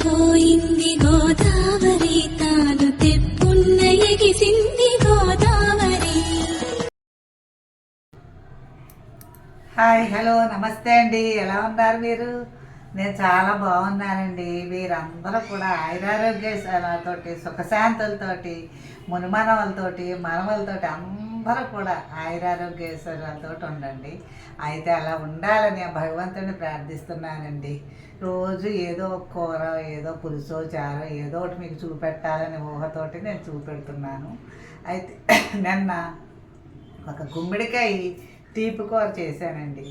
పోయింది గోదావరి తాను తెప్పున్న ఎగిసింది Godavari. Hi, hello, నమస్తే అండి. ఎలా ఉన్నారు మీరు? నేను చాలా బాగున్నానండి. మీరందరూ కూడా ఆయురారోగ్యాలతోటి సుఖశాంతులతోటి మునిమనవలతోటి మనవలతోటి అందరూ కూడా ఆయురారోగ్యాలతో ఉండండి. అయితే అలా ఉండాలని భగవంతుడిని ప్రార్థిస్తున్నానండి. రోజు ఏదో ఒక కూర, ఏదో పులుసో చారో ఏదో ఒకటి మీకు చూపెట్టాలని ఊహతోటి నేను చూపెడుతున్నాను. అయితే నిన్న ఒక గుమ్మడికాయ తీపి కూర చేశానండి.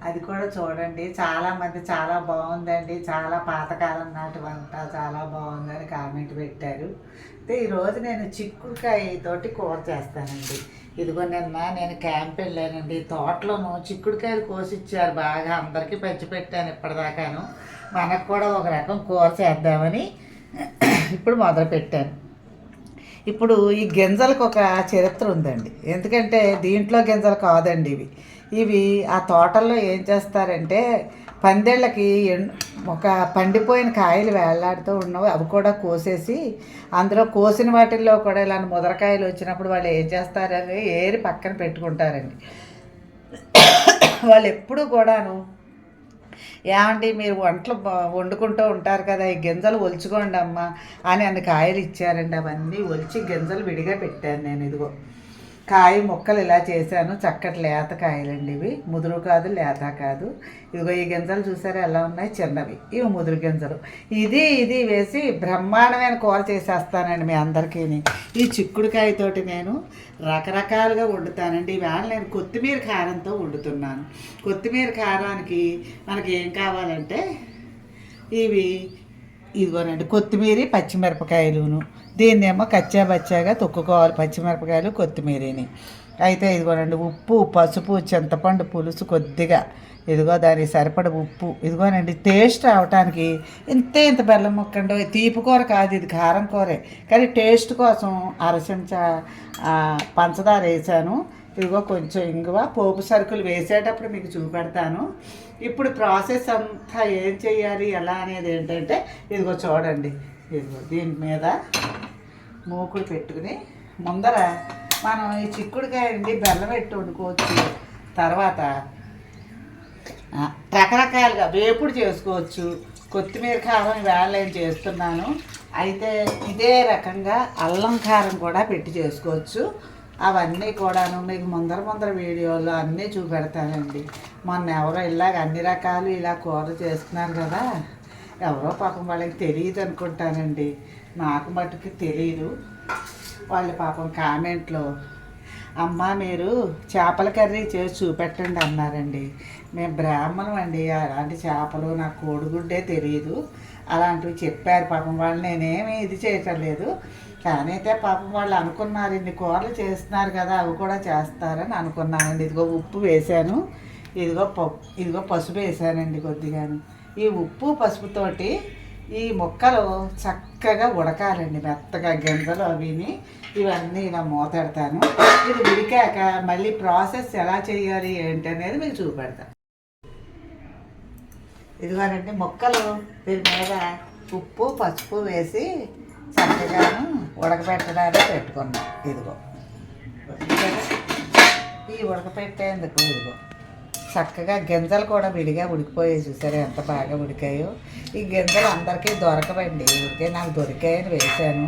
అది కూడా చూడండి, చాలామంది చాలా బాగుందండి, చాలా పాతకాలం నాటి వంట, చాలా బాగుందని కామెంట్ పెట్టారు. అయితే ఈరోజు నేను చిక్కుడుకాయతోటి కూర చేస్తానండి. ఇదిగో నిన్న నేను క్యాంప్ వెళ్ళానండి. తోటలోను చిక్కుడుకాయలు కోసిచ్చారు, బాగా అందరికీ పంచిపెట్టాను ఇప్పటిదాకాను. మనకు కూడా ఒక రకం కూర చేద్దామని ఇప్పుడు మొదలుపెట్టాను. ఇప్పుడు ఈ గింజలకు ఒక చరిత్ర ఉందండి. ఎందుకంటే దీంట్లో గింజలు కాదండి ఇవి ఆ తోటల్లో ఏం చేస్తారంటే పందేళ్ళకి ఒక పండిపోయిన కాయలు వేలాడుతూ ఉన్నవి, అవి కూడా కోసేసి అందులో కోసిన వాటిల్లో కూడా ఇలాంటి ముదరకాయలు వచ్చినప్పుడు వాళ్ళు ఏం చేస్తారని ఏరి పక్కన పెట్టుకుంటారండి. వాళ్ళు ఎప్పుడూ కూడాను ఏమండి మీరు వంటలు వండుకుంటూ ఉంటారు కదా, ఈ గింజలు ఒలుచుకోండి అమ్మ అని అన్ని కాయలు ఇచ్చారండి. అవన్నీ ఒలిచి గింజలు విడిగా పెట్టాను నేను. ఇదిగో కాయ ముక్కలు ఇలా చేశాను. చక్కటి లేత కాయలండి ఇవి, ముదురు కాదు లేత కాదు. ఇదిగో ఈ గింజలు చూసారా ఎలా ఉన్నాయి, చిన్నవి, ఇవి ముదురు గింజలు. ఇది వేసి బ్రహ్మాండమైన కూర చేసేస్తానండి మీ అందరికీ. ఈ చిక్కుడుకాయతోటి నేను రకరకాలుగా వండుతానండి. ఈవేళ నేను కొత్తిమీర కారంతో వండుతున్నాను. కొత్తిమీర కారానికి మనకి ఏం కావాలంటే ఇదిగోనండి కొత్తిమీర, పచ్చిమిరపకాయలును. దీన్నేమో కచ్చాబచ్చాగా తొక్కుకోవాలి, పచ్చిమిరపకాయలు కొత్తిమీరని. అయితే ఇదిగోనండి ఉప్పు, పసుపు, చింతపండు పులుసు కొద్దిగా, ఇదిగో దానికి సరిపడ ఉప్పు. ఇదిగోనండి టేస్ట్ రావటానికి ఇంత బెల్లం ముక్కండి. తీపి కూర కాదు, ఇది కారం కూరే, కానీ టేస్ట్ కోసం అరచెంచా పంచదార వేసాను. ఇదిగో కొంచెం ఇంగువ, పోపు సరుకులు వేసేటప్పుడు మీకు చూపెడతాను. ఇప్పుడు ప్రాసెస్ అంతా ఏం చేయాలి ఎలా అనేది ఏంటంటే ఇదిగో చూడండి. ఇదిగో దీని మీద మూకుడు పెట్టుకుని ముందర మనం ఈ చిక్కుడుకాయ అండి బెల్లం పెట్టి వండుకోవచ్చు. తర్వాత రకరకాలుగా వేపుడు చేసుకోవచ్చు. కొత్తిమీర కారం వేళ నేను చేస్తున్నాను. అయితే ఇదే రకంగా అల్లం కారం కూడా పెట్టి చేసుకోవచ్చు. అవన్నీ కూడాను మీకు ముందర వీడియోలో అన్నీ చూపెడతానండి. మొన్న ఎవరో ఇలాగ అన్ని రకాలు ఇలా కూర చేస్తున్నారు కదా, ఎవరో పాపం వాళ్ళకి తెలియదు అనుకుంటానండి, నాకు మటుకు తెలియదు. వాళ్ళ పాపం కామెంట్లో అమ్మ మీరు చేపల కర్రీ చేసి చూపెట్టండి అన్నారండి. మేము బ్రాహ్మణం అండి, అలాంటి చేపలు నాకు కోడిగుడ్డే తెలియదు అలాంటివి చెప్పారు. పాపం వాళ్ళు నేనేమి ఇది చేయటం లేదు, కానీ అయితే పాపం వాళ్ళు అనుకున్నారు ఇన్ని కూరలు చేస్తున్నారు కదా అవి కూడా చేస్తారని అనుకున్నానండి. ఇదిగో ఉప్పు వేసాను, ఇదిగో పసుపు వేసానండి కొద్దిగాను. ఈ ఉప్పు పసుపుతోటి ఈ ముక్కలు చక్కగా ఉడకాలండి మెత్తగా, గింజలు అవిని ఇవన్నీ ఇలా మూతెడతాను. ఇది ఉడికాక మళ్ళీ ప్రాసెస్ ఎలా చేయాలి ఏంటి అనేది మీకు చూపెడతాను. ఇదిగోనండి ముక్కలు దీని మీద ఉప్పు పసుపు వేసి చక్కగాను ఉడకబెట్టడానికి పెట్టుకున్నాం. ఇదిగో ఈ ఉడకపెట్టేందుకు ఇదిగో చక్కగా గింజలు కూడా విడిగా ఉడికిపోయాయి. చూసారా ఎంత బాగా ఉడికాయో. ఈ గింజలు అందరికీ దొరకవండి, ఉడికే నాకు దొరికాయని వేశాను.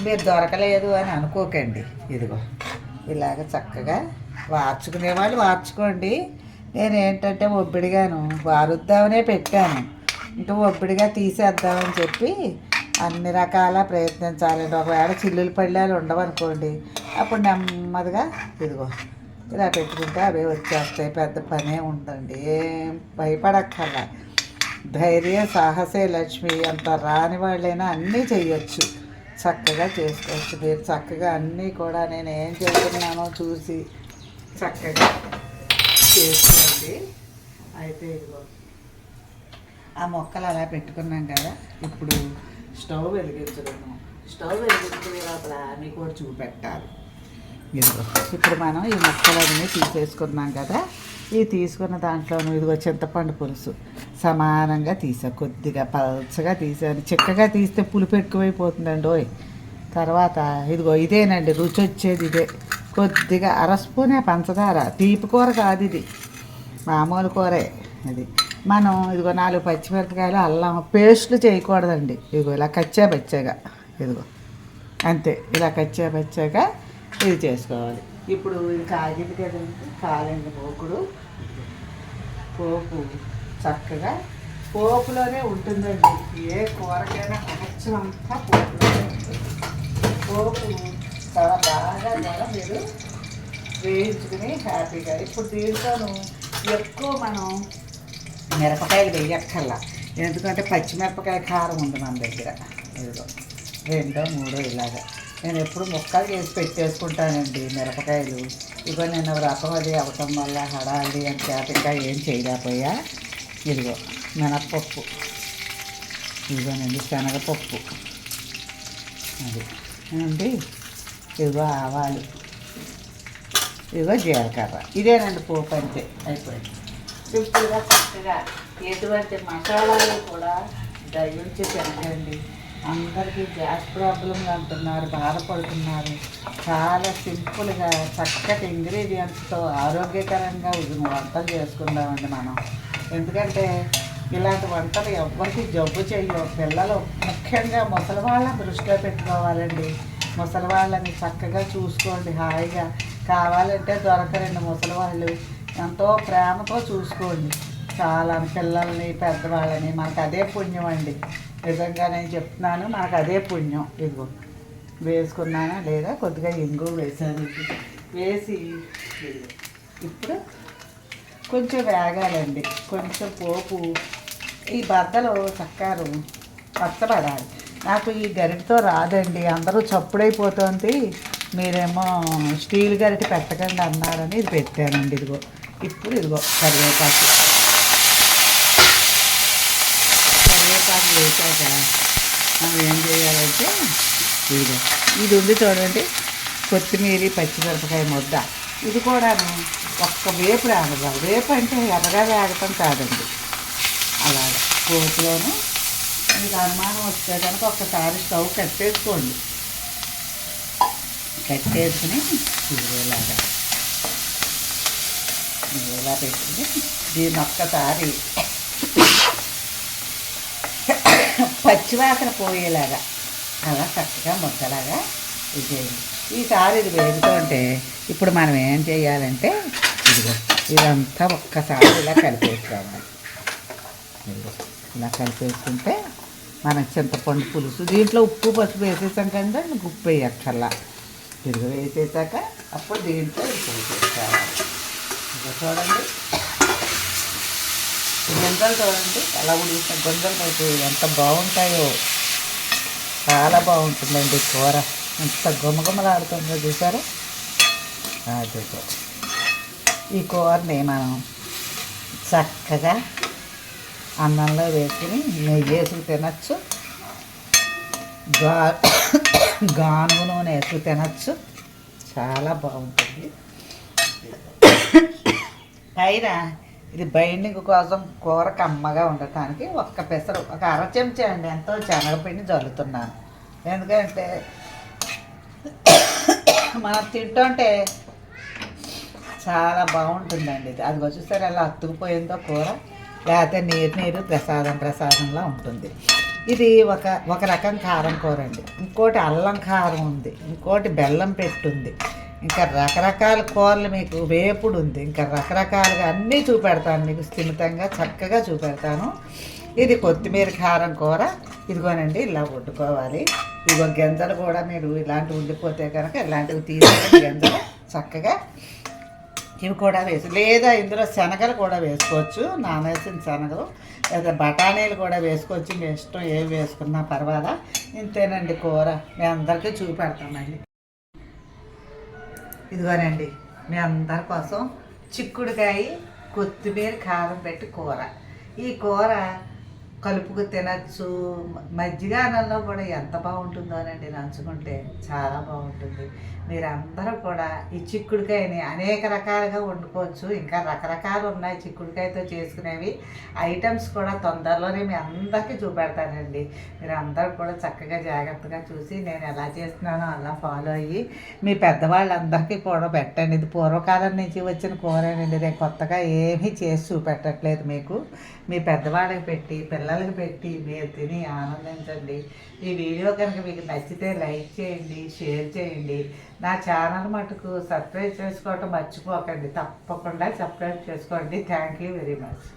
మీరు దొరకలేదు అని అనుకోకండి. ఇదిగో ఇలాగ చక్కగా వార్చుకునే వాళ్ళు వార్చుకోండి. నేను ఏంటంటే ఒబ్బిడిగాను వారుద్దామనే పెట్టాను, ఇంకా ఒబ్బిడిగా తీసేద్దామని చెప్పి అన్ని రకాల ప్రయత్నించాలండి. ఒకవేళ చిల్లులు పళ్ళాలు ఉండవనుకోండి అప్పుడు నెమ్మదిగా ఇదిగో ఇలా పెట్టుకుంటే అవే వచ్చేస్తాయి. పెద్ద పనే ఉందండి, ఏం భయపడక్కర్లా. ధైర్య సాహసే లక్ష్మి. అంత రాని వాళ్ళైనా అన్నీ చెయ్యొచ్చు, చక్కగా చేసుకోవచ్చు. మీరు చక్కగా అన్నీ కూడా నేను ఏం చేస్తున్నానో చూసి చక్కగా చేసుకోండి. అయితే ఇదిగో ఆ మొక్కలు అలా పెట్టుకున్నాం కదా, ఇప్పుడు స్టవ్ వెలిగించడము. స్టవ్ వెలిగించుకునే లోపల మీకు కూడా చూపెట్టాలి. ఇదిగో ఇప్పుడు మనం ఈ మొక్కలన్నీ తీసేసుకున్నాం కదా, ఈ తీసుకున్న దాంట్లోనూ ఇదిగో చింతపండు పులుసు సమానంగా తీసా, కొద్దిగా పల్చగా తీసాను. చిక్కగా తీస్తే పులుపు ఎక్కువైపోతుందండి. ఓయ్ తర్వాత ఇదిగో ఇదేనండి రుచి వచ్చేది ఇదే. కొద్దిగా అరస్పూనే పంచదార. తీపి కూర కాదు ఇది, మామూలు కూరే అది. మనం ఇదిగో 4 పచ్చిమిరపకాయలు, అల్లం పేస్ట్లు చేయకూడదండి. ఇదిగో ఇలా కచ్చాబచ్చాగా, ఇదిగో అంతే, ఇలా కచ్చాబచ్చాగా ఇది చేసుకోవాలి. ఇప్పుడు ఇది కాగింది కదండి, కాలింది పోపుడు. పోపు చక్కగా పోపులోనే ఉంటుందండి. ఏ కూరకైనా అంతా పోపులోనే ఉంటుంది. పోపు చాలా బాగా కూడా మీరు వేయించుకుని హ్యాపీగా. ఇప్పుడు దీంట్లోనూ ఎక్కువ మనం మిరపకాయలు వేయక్కర్లా, ఎందుకంటే పచ్చిమిరపకాయ కారం ఉంది మన దగ్గర. ఏదో 2, 3 ఇలాగా నేను ఎప్పుడు ముక్కలు చేసి పెట్టేసుకుంటానండి మిరపకాయలు. ఇదిగో నేను రసం అది అవటం వల్ల హడాలి అని చేతగా ఏం చేయలేకపోయా. ఇదిగో మినప్పప్పు, ఇదిగోనండి శనగపప్పు, అది అండి. ఇదిగో ఆవాలు, ఇదిగో జీలకర్ర. ఇదేనండి పోపు, అంతే, అయిపోయింది. సింపుల్గా చక్కగా. ఎటువంటి మసాలాలు కూడా దయించి తినకండి. అందరికీ గ్యాస్ ప్రాబ్లంలు అంటున్నారు, బాధపడుతున్నారు. చాలా సింపుల్గా చక్కటి ఇంగ్రీడియంట్స్తో ఆరోగ్యకరంగా వంటలు చేసుకుందామండి మనం. ఎందుకంటే ఇలాంటి వంటలు ఎవ్వరికి జబ్బు చేయవు. పిల్లలు ముఖ్యంగా ముసలి వాళ్ళని దృష్టిలో పెట్టుకోవాలండి. ముసలి వాళ్ళని చక్కగా చూసుకోండి, హాయిగా. కావాలంటే దొరకరండి ముసలి వాళ్ళు, ఎంతో ప్రేమతో చూసుకోండి. చాలా పిల్లల్ని, పెద్దవాళ్ళని. మనకు అదే పుణ్యం అండి, నిజంగా నేను చెప్తున్నాను, మనకు అదే పుణ్యం. ఇదిగో వేసుకున్నానా లేదా, కొద్దిగా ఇంగు వేసాను. వేసి ఇప్పుడు కొంచెం వేగాలండి. కొంచెం పోపు ఈ బద్దలు చక్కారు పచ్చబడాలి. నాకు ఈ గరిటతో రాదండి, అందరూ చప్పుడైపోతుంది, మీరేమో స్టీల్ గరిట పెట్టకండి అన్నారని ఇది పెట్టానండి. ఇదిగో ఇప్పుడు ఇదిగో కరివేపాకు వేసాక మనం ఏం చేయాలంటే ఇదిగో ఇది ఉంది చూడండి, కొత్తిమీర, పచ్చిమిరపకాయ ముద్ద. ఇది కూడాను ఒక్క వేపు రాగదు. వేపు అంటే ఎర్రగా వేగటం కాదండి, అలాగా పోపులోను. మీకు అనుమానం వస్తే కనుక ఒక్కసారి స్టవ్ కట్టేసుకోండి. కట్టేసుకుని ఇలాగా ఇలా పెట్టుకుని దీన్ని ఒక్కసారి పచ్చివాసన పోయేలాగా అలా చక్కగా ముద్దలాగా ఇది. ఈసారి ఇది వేగుతుంటే ఇప్పుడు మనం ఏం చేయాలంటే ఇదిగో ఇదంతా ఒక్కసారి ఇలా కలిపేసుకోవాలి. ఇలా కలిపేసుకుంటే మన చింతపండు పులుసు, దీంట్లో ఉప్పు పసుపు వేసేసాం కదా, ఉప్పు వేయక్కర్లా. ఇదిగో వేసేసాక అప్పుడు దీంట్లో వేసేసుకోవాలి. ఇదిగో చూడండి, గింజలు చూడండి ఎలా ఉడికిన గింజలు అయితే ఎంత బాగుంటాయో. చాలా బాగుంటుందండి కూర, ఎంత గుమగుమలాడుతుందో చూసారా. అదిగో ఈ కూరని మనం చక్కగా అన్నంలో వేసుకుని నెయ్యి వేసుకు తినచ్చు, గానుగు నూనె వేసుకు తినచ్చు. చాలా బాగుంటుంది. పైన ఇది బైండింగ్ కోసం కూర కమ్మగా ఉండటానికి ఒక్క పెసరు, ఒక అర చెంచా అండి ఎంతో శనగపిండి జల్లుతున్నాను. ఎందుకంటే మనం తింటుంటే చాలా బాగుంటుందండి ఇది. అది వచ్చేసరి అలా అతుకుపోయిందో కూర, లేకపోతే నీరు ప్రసాదంలా ఉంటుంది. ఇది ఒక రకం కారం కూర అండి. ఇంకోటి అల్లం కారం ఉంది, ఇంకోటి బెల్లం పెట్టుంది, ఇంకా రకరకాల కూరలు, మీకు వేపుడు ఉంది, ఇంకా రకరకాలుగా అన్నీ చూపెడతాను మీకు, స్థిమితంగా చక్కగా చూపెడతాను. ఇది కొత్తిమీర కారం కూర. ఇదిగోనండి ఇలా వండుకోవాలి. ఇదిగో గింజలు కూడా మీరు ఇలాంటివి ఉండిపోతే కనుక ఇలాంటివి తీసుకొని గింజలు చక్కగా ఇవి కూడా వేసి, లేదా ఇందులో శనగలు కూడా వేసుకోవచ్చు, నానేసిన శనగలు, లేదా బఠానీలు కూడా వేసుకోవచ్చు. మీ ఇష్టం ఏవి వేసుకున్నా పర్వాలా. ఇంతేనండి కూర, మీ అందరికీ చూపెడతామండి. ఇదిగోనండి మీ అందరి కోసం చిక్కుడుకాయ కొత్తిమీర కారం పెట్టి కూర. ఈ కూర కలుపుకు తినచ్చు. మజ్జిగ అన్నంలో కూడా ఎంత బాగుంటుందోనండి, నంచుకుంటే చాలా బాగుంటుంది. మీరందరూ కూడా ఈ చిక్కుడుకాయని అనేక రకాలుగా వండుకోవచ్చు. ఇంకా రకరకాలు ఉన్నాయి చిక్కుడుకాయతో చేసుకునేవి ఐటమ్స్ కూడా తొందరలోనే మీ అందరికీ చూపెడతానండి. మీరు అందరూ కూడా చక్కగా జాగ్రత్తగా చూసి నేను ఎలా చేస్తున్నానో అలా ఫాలో అయ్యి మీ పెద్దవాళ్ళందరికీ కూడా పెట్టండి. ఇది పూర్వకాలం నుంచి వచ్చిన కూరేనండి, నేను కొత్తగా ఏమీ చేసి చూపెట్టట్లేదు మీకు. మీ పెద్దవాళ్ళకి పెట్టి పిల్లలకి పెట్టి మీరు తిని ఆనందించండి. ఈ వీడియో కనుక మీకు నచ్చితే లైక్ చేయండి, షేర్ చేయండి. నా ఛానల్ మటుకు సబ్స్క్రైబ్ చేసుకోవటం మర్చిపోకండి. తప్పకుండా సబ్స్క్రైబ్ చేసుకోండి. Thank you very much.